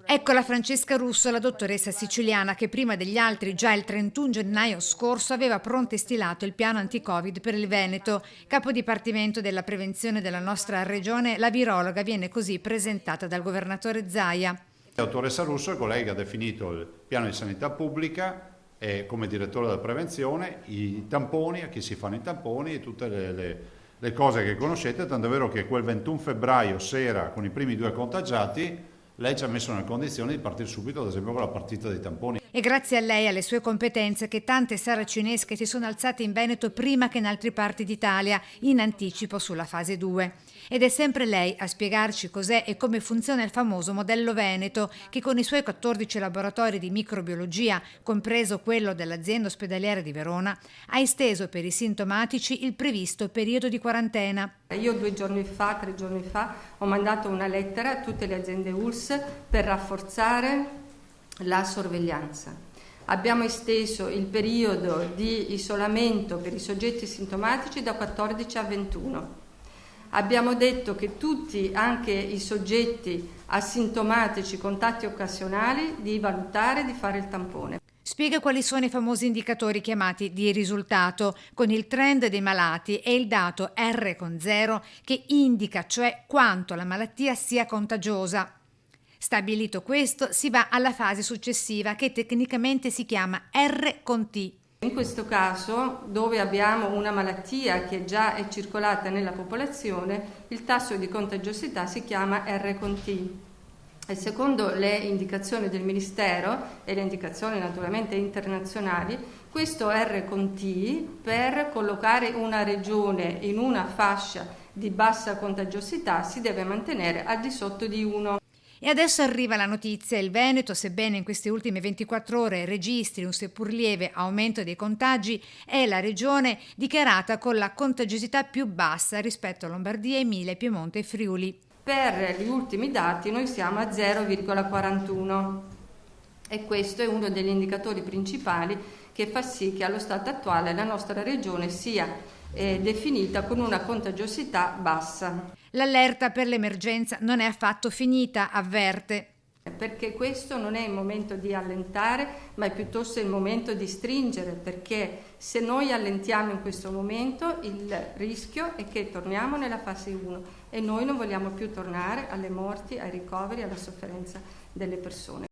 Eccola Francesca Russo, la dottoressa siciliana che prima degli altri già il 31 gennaio scorso aveva pronto e stilato il piano anti-Covid per il Veneto. Capo dipartimento della prevenzione della nostra regione, la virologa viene così presentata dal governatore Zaia. La dottoressa Russo è colei che ha definito il piano di sanità pubblica e come direttore della prevenzione, i tamponi, a chi si fanno i tamponi e tutte le cose che conoscete, tanto è vero che quel 21 febbraio sera con i primi 2 contagiati lei ci ha messo nelle condizioni di partire subito, ad esempio, con la partita dei tamponi. E grazie a lei e alle sue competenze che tante saracinesche si sono alzate in Veneto prima che in altre parti d'Italia, in anticipo sulla fase 2. Ed è sempre lei a spiegarci cos'è e come funziona il famoso modello Veneto, che con i suoi 14 laboratori di microbiologia, compreso quello dell'azienda ospedaliera di Verona, ha esteso per i sintomatici il previsto periodo di quarantena. Io 3 giorni fa, ho mandato una lettera a tutte le aziende ULSS per rafforzare la sorveglianza. Abbiamo esteso il periodo di isolamento per i soggetti sintomatici da 14 a 21. Abbiamo detto che tutti, anche i soggetti asintomatici, contatti occasionali, di valutare di fare il tampone. Spiega quali sono i famosi indicatori chiamati di risultato, con il trend dei malati e il dato R con 0 che indica cioè quanto la malattia sia contagiosa. Stabilito questo, si va alla fase successiva che tecnicamente si chiama R con T. In questo caso, dove abbiamo una malattia che già è circolata nella popolazione, il tasso di contagiosità si chiama R con T. E secondo le indicazioni del Ministero e le indicazioni naturalmente internazionali, questo R con T, per collocare una regione in una fascia di bassa contagiosità, si deve mantenere al di sotto di 1. E adesso arriva la notizia: il Veneto, sebbene in queste ultime 24 ore registri un seppur lieve aumento dei contagi, è la regione dichiarata con la contagiosità più bassa rispetto a Lombardia, Emilia, Piemonte e Friuli. Per gli ultimi dati noi siamo a 0,41 e questo è uno degli indicatori principali che fa sì che allo stato attuale la nostra regione sia definita con una contagiosità bassa. L'allerta per l'emergenza non è affatto finita, avverte. Perché questo non è il momento di allentare, ma è piuttosto il momento di stringere, perché se noi allentiamo in questo momento il rischio è che torniamo nella fase 1 e noi non vogliamo più tornare alle morti, ai ricoveri, alla sofferenza delle persone.